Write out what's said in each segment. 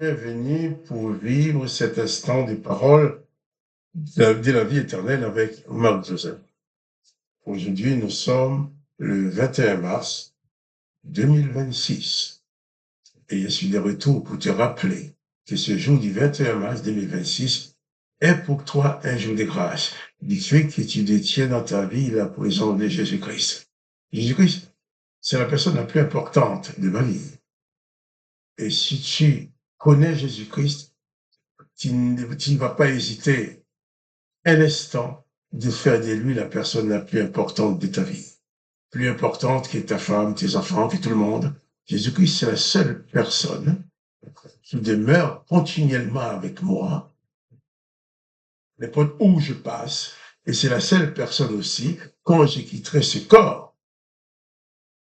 est venu pour vivre cet instant des paroles de la vie éternelle avec Marc Joseph. Aujourd'hui, nous sommes le 21 mars 2026 et je suis de retour pour te rappeler que ce jour du 21 mars 2026 est pour toi un jour de grâce, du fait que tu détiens dans ta vie la présence de Jésus-Christ. Jésus-Christ, c'est la personne la plus importante de ma vie. Et si tu connais Jésus-Christ, tu ne vas pas hésiter un instant de faire de lui la personne la plus importante de ta vie. Plus importante que ta femme, tes enfants, que tout le monde. Jésus-Christ, c'est la seule personne qui demeure continuellement avec moi, n'importe où je passe, et c'est la seule personne aussi, quand je quitterai ce corps,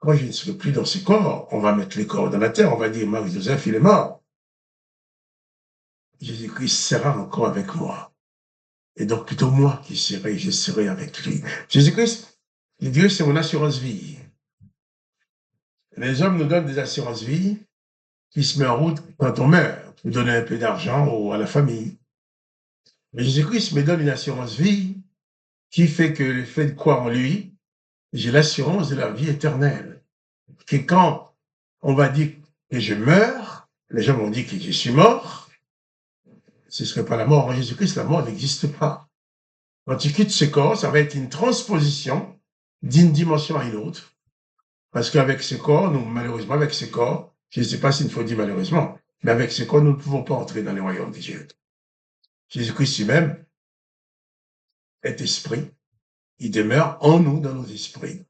quand je ne serai plus dans ce corps, on va mettre les corps dans la terre, on va dire, Marie-Joseph, il est mort. Jésus-Christ sera encore avec moi. Et donc, plutôt moi qui serai, je serai avec lui. Jésus-Christ, il dit, c'est mon assurance vie. Les hommes nous donnent des assurances vie qui se met en route quand on meurt, pour donner un peu d'argent à la famille. Mais Jésus-Christ me donne une assurance vie qui fait que le fait de croire en lui, j'ai l'assurance de la vie éternelle. Que quand on va dire que je meurs, les gens vont dire que je suis mort, ce ne serait pas la mort. En Jésus-Christ, la mort n'existe pas. Quand tu quittes ce corps, ça va être une transposition d'une dimension à une autre. Parce qu'avec ce corps, nous, malheureusement, avec ce corps, je ne sais pas s'il faut dire malheureusement, mais avec ce corps, nous ne pouvons pas entrer dans le royaume de Dieu. Jésus-Christ lui-même est esprit. Il demeure en nous, dans nos esprits.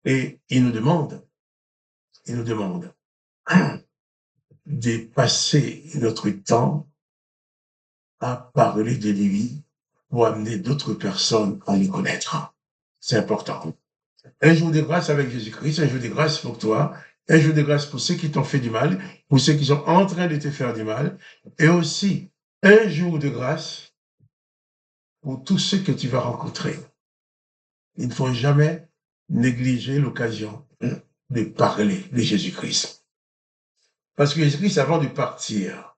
Et il nous demande de passer notre temps à parler de lui pour amener d'autres personnes à les connaître. C'est important. Un jour de grâce avec Jésus-Christ, un jour de grâce pour toi, un jour de grâce pour ceux qui t'ont fait du mal, pour ceux qui sont en train de te faire du mal, et aussi un jour de grâce pour tous ceux que tu vas rencontrer. Il ne faut jamais négliger l'occasion de parler de Jésus-Christ. Parce que Jésus-Christ, avant de partir,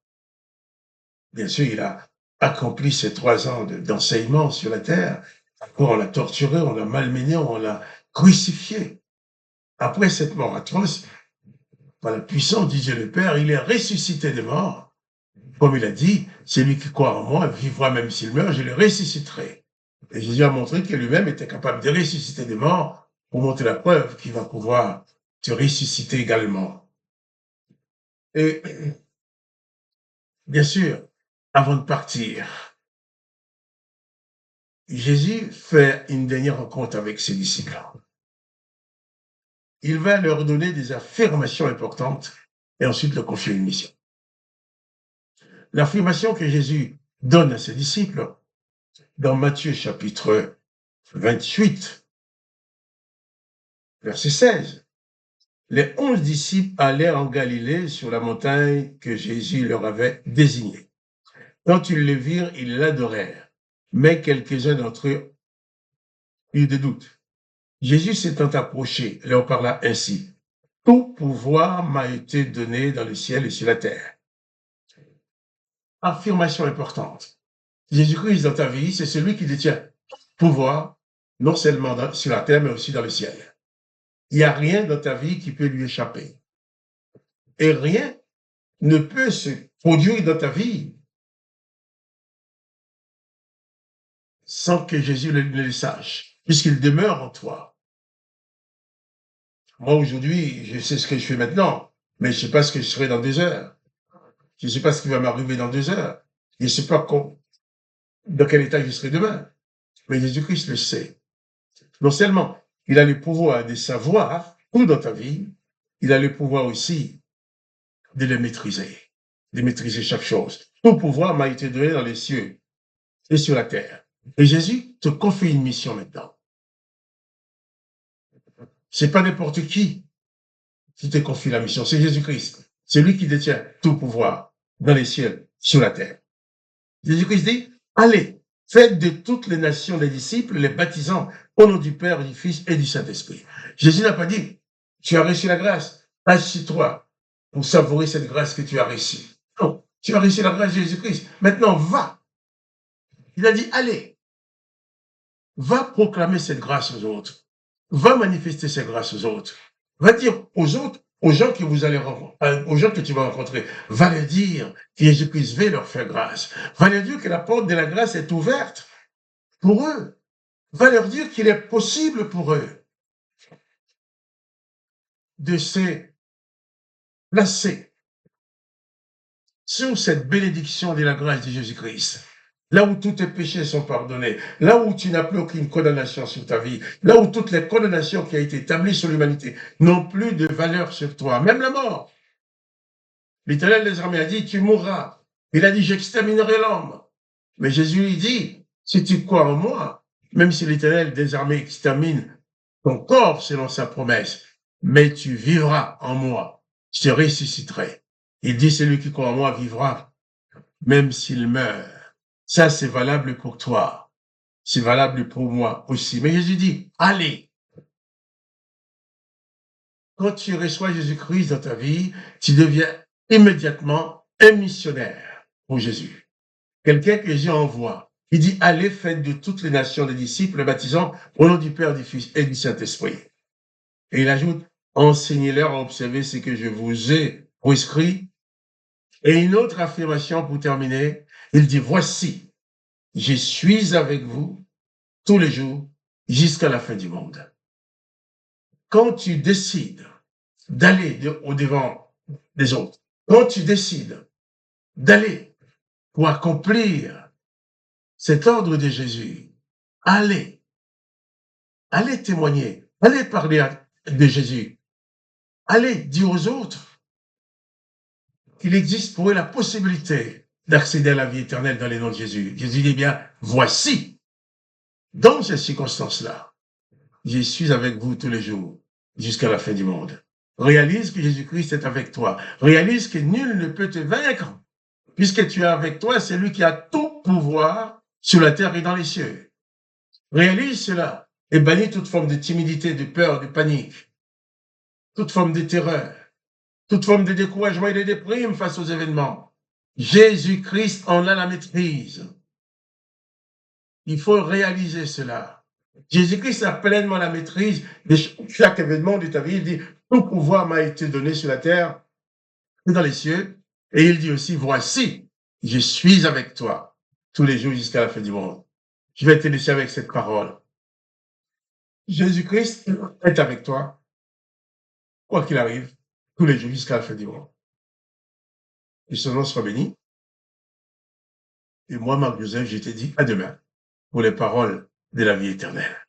bien sûr, il a accompli ses 3 ans d'enseignement sur la terre. On l'a torturé, on l'a malmené, on l'a crucifié. Après cette mort atroce, par la puissance du Dieu le Père, il est ressuscité des morts. Comme il a dit, celui qui croit en moi vivra même s'il meurt, je le ressusciterai. Et Jésus a montré qu'il lui-même était capable de ressusciter des morts pour montrer la preuve qu'il va pouvoir te ressusciter également. Et bien sûr, avant de partir, Jésus fait une dernière rencontre avec ses disciples. Il va leur donner des affirmations importantes et ensuite leur confier une mission. L'affirmation que Jésus donne à ses disciples, dans Matthieu chapitre 28, verset 16, les 11 disciples allèrent en Galilée sur la montagne que Jésus leur avait désignée. Quand ils le virent, ils l'adorèrent, mais quelques-uns d'entre eux eurent des doutes. Jésus s'étant approché, leur parla ainsi. Tout pouvoir m'a été donné dans le ciel et sur la terre. Affirmation importante. Jésus-Christ dans ta vie, c'est celui qui détient pouvoir, non seulement sur la terre, mais aussi dans le ciel. Il n'y a rien dans ta vie qui peut lui échapper. Et rien ne peut se produire dans ta vie sans que Jésus ne le sache, puisqu'il demeure en toi. Moi, aujourd'hui, je sais ce que je fais maintenant, mais je ne sais pas ce que je serai dans 2 heures. Je ne sais pas ce qui va m'arriver dans 2 heures. Je ne sais pas dans quel état je serai demain. Mais Jésus-Christ le sait. Non seulement il a le pouvoir de savoir tout dans ta vie, il a le pouvoir aussi de maîtriser chaque chose. Tout pouvoir m'a été donné dans les cieux et sur la terre. Et Jésus te confie une mission maintenant. C'est pas n'importe qui te confie la mission, c'est Jésus-Christ. C'est lui qui détient tout pouvoir dans les cieux, sur la terre. Jésus-Christ dit, allez, faites de toutes les nations des disciples, les baptisant au nom du Père, du Fils et du Saint-Esprit. Jésus n'a pas dit, tu as reçu la grâce, assieds-toi pour savourer cette grâce que tu as reçue. Non, tu as reçu la grâce de Jésus-Christ. Maintenant, va. Il a dit, allez, va proclamer cette grâce aux autres. Va manifester cette grâce aux autres. Va dire aux autres, aux gens que vous allez rencontrer, aux gens que tu vas rencontrer, va leur dire que Jésus-Christ veut leur faire grâce. Va leur dire que la porte de la grâce est ouverte pour eux. Va leur dire qu'il est possible pour eux de se placer sur cette bénédiction de la grâce de Jésus-Christ. Là où tous tes péchés sont pardonnés, là où tu n'as plus aucune condamnation sur ta vie, là où toutes les condamnations qui ont été établies sur l'humanité n'ont plus de valeur sur toi, même la mort. L'Éternel des armées a dit, tu mourras. Il a dit, j'exterminerai l'homme. Mais Jésus lui dit, si tu crois en moi, même si l'Éternel des armées extermine ton corps selon sa promesse, mais tu vivras en moi, je te ressusciterai. Il dit, celui qui croit en moi vivra, même s'il meurt. Ça, c'est valable pour toi. C'est valable pour moi aussi. Mais Jésus dit, allez. Quand tu reçois Jésus-Christ dans ta vie, tu deviens immédiatement un missionnaire pour Jésus. Quelqu'un que Jésus envoie. Il dit, allez, faites de toutes les nations des disciples, baptisant au nom du Père, du Fils et du Saint-Esprit. Et il ajoute, enseignez-leur à observer ce que je vous ai prescrit. Et une autre affirmation pour terminer, il dit, voici, je suis avec vous tous les jours jusqu'à la fin du monde. Quand tu décides d'aller au-devant des autres, quand tu décides d'aller pour accomplir cet ordre de Jésus, allez témoigner, allez parler de Jésus, allez dire aux autres qu'il existe pour eux la possibilité d'accéder à la vie éternelle dans les noms de Jésus. Jésus dit bien, voici, dans ces circonstances-là, je suis avec vous tous les jours jusqu'à la fin du monde. Réalise que Jésus-Christ est avec toi. Réalise que nul ne peut te vaincre, puisque tu es avec toi, c'est lui qui a tout pouvoir sur la terre et dans les cieux. Réalise cela et bannis toute forme de timidité, de peur, de panique, toute forme de terreur, toute forme de découragement et de déprime face aux événements. Jésus-Christ en a la maîtrise. Il faut réaliser cela. Jésus-Christ a pleinement la maîtrise de chaque événement de ta vie. Il dit, tout pouvoir m'a été donné sur la terre et dans les cieux. Et il dit aussi, voici, je suis avec toi tous les jours jusqu'à la fin du monde. Je vais te laisser avec cette parole. Jésus-Christ est avec toi, quoi qu'il arrive, tous les jours jusqu'à la fin du monde. Que son nom soit béni. Et moi, Marc Joseph, je te dis à demain pour les paroles de la vie éternelle.